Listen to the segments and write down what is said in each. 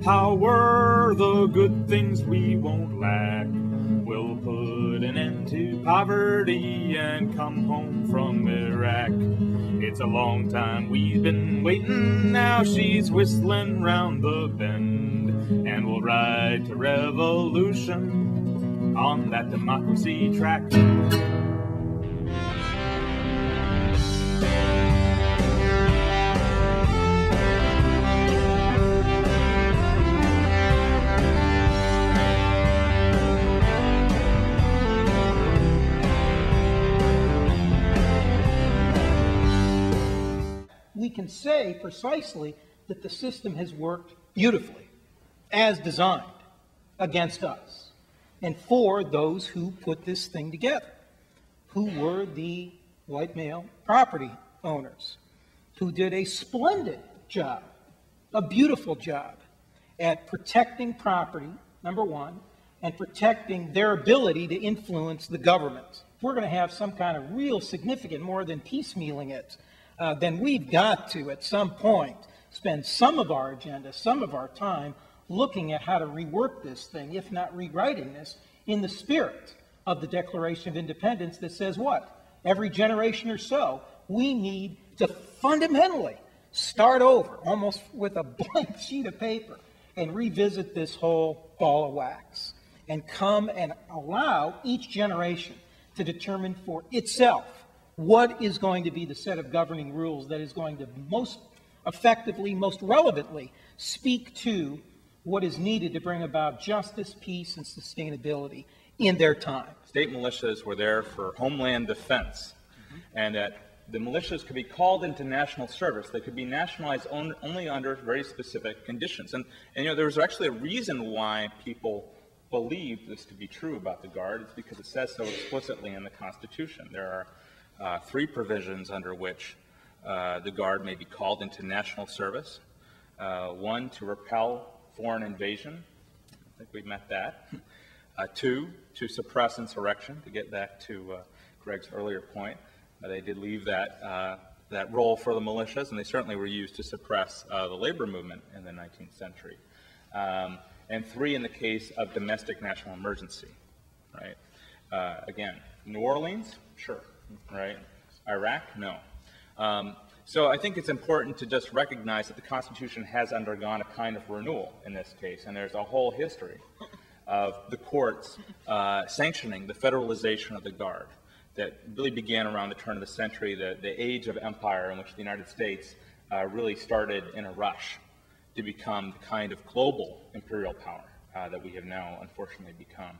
power, the good things we won't lack. We'll put an end to poverty and come home from Iraq. It's a long time we've been waiting, now she's whistling round the bend, and we'll ride to revolution on that democracy track. We can say precisely that the system has worked beautifully, as designed, against us, and for those who put this thing together, who were the white male property owners, who did a splendid job, a beautiful job, at protecting property, number one, and protecting their ability to influence the government. If we're going to have some kind of real significant, more than piecemealing it, then we've got to, at some point, spend some of our agenda, some of our time looking at how to rework this thing, if not rewriting this, in the spirit of the Declaration of Independence that says what? Every generation or so, we need to fundamentally start over, almost with a blank sheet of paper, and revisit this whole ball of wax, and come and allow each generation to determine for itself what is going to be the set of governing rules that is going to most effectively, most relevantly speak to what is needed to bring about justice, peace, and sustainability in their time. State militias were there for homeland defense, and that the militias could be called into national service. They could be nationalized only under very specific conditions. And you know, there was actually a reason why people believed this to be true about the Guard. It's because it says so explicitly in the Constitution. There are 3 provisions under which the Guard may be called into national service. 1, to repel foreign invasion. I think we met that. 2, to suppress insurrection, to get back to Greg's earlier point. They did leave that role for the militias, and they certainly were used to suppress the labor movement in the 19th century. And 3, in the case of domestic national emergency, right? Again, New Orleans, sure. Right? Iraq? No. So I think it's important to just recognize that the Constitution has undergone a kind of renewal in this case, and there's a whole history of the courts sanctioning the federalization of the Guard that really began around the turn of the century, the age of empire in which the United States really started in a rush to become the kind of global imperial power that we have now unfortunately become.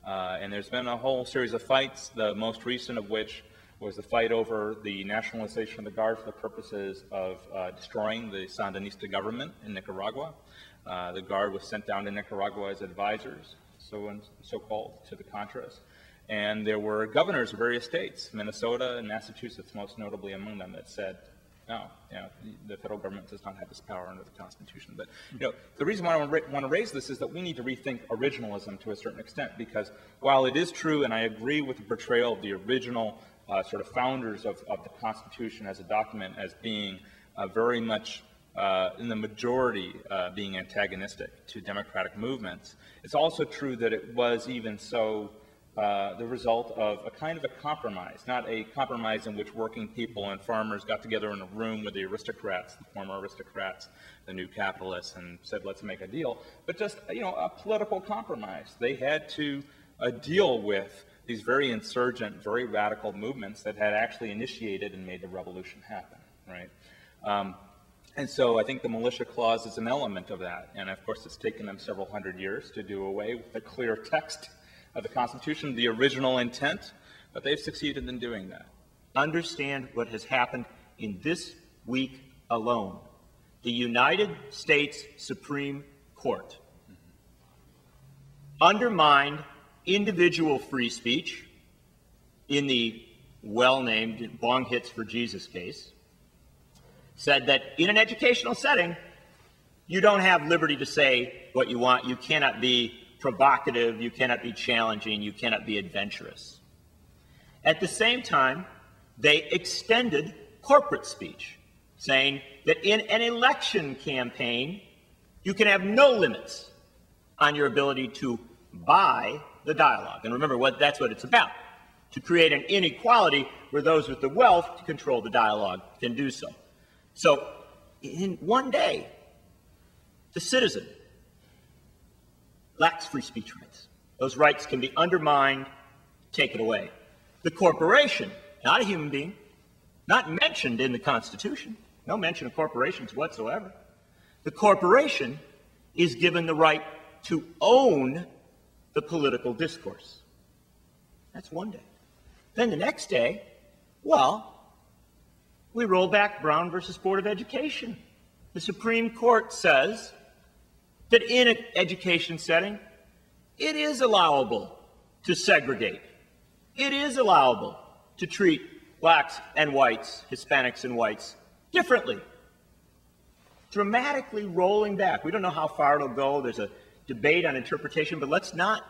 And there's been a whole series of fights, the most recent of which was the fight over the nationalization of the Guard for the purposes of destroying the Sandinista government in Nicaragua. The Guard was sent down to Nicaragua as advisors, so-called, to the Contras. And there were governors of various states, Minnesota and Massachusetts most notably among them, that said, no, you know, the federal government does not have this power under the Constitution. But you know, the reason why I want to raise this is that we need to rethink originalism to a certain extent, because while it is true, and I agree with the portrayal of the original sort of founders of the Constitution as a document as being very much in the majority being antagonistic to democratic movements, it's also true that it was even so the result of a kind of a compromise, not a compromise in which working people and farmers got together in a room with the aristocrats, the former aristocrats, the new capitalists, and said, let's make a deal, but just, you know, a political compromise. They had to deal with these very insurgent, very radical movements that had actually initiated and made the revolution happen, right? And so I think the militia clause is an element of that. And of course, it's taken them several hundred years to do away with the clear text of the Constitution, the original intent, but they've succeeded in doing that. Understand what has happened in this week alone. The United States Supreme Court undermined individual free speech in the well-named Bong Hits for Jesus case, said that in an educational setting, you don't have liberty to say what you want. You cannot be provocative, you cannot be challenging, you cannot be adventurous. At the same time, they extended corporate speech, saying that in an election campaign, You can have no limits on your ability to buy the dialogue. And remember, that's what it's about, to create an inequality where those with the wealth to control the dialogue can do so. So in one day, the citizen lacks free speech rights. Those rights can be undermined, taken away. The corporation, not a human being, not mentioned in the Constitution, no mention of corporations whatsoever. The corporation is given the right to own the political discourse. That's one day. Then the next day, well, we roll back Brown versus Board of Education. The Supreme Court says that in an education setting, it is allowable to segregate. It is allowable to treat blacks and whites, Hispanics and whites, differently. Dramatically rolling back. We don't know how far it'll go. There's a debate on interpretation, but let's not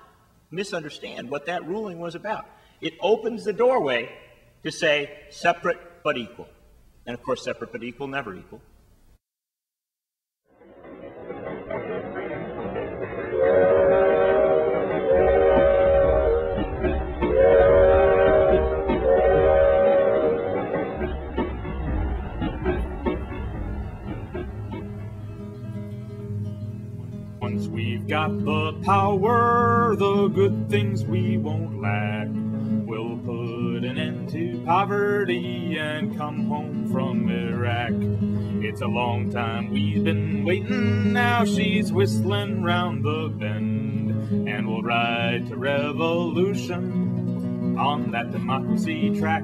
misunderstand what that ruling was about. It opens the doorway to say separate but equal. And of course, separate but equal, never equal. Once we've got the power, the good things we won't lack. We'll put an end to poverty and come home from Iraq. It's a long time we've been waiting, now she's whistling round the bend. And we'll ride to revolution on that democracy track.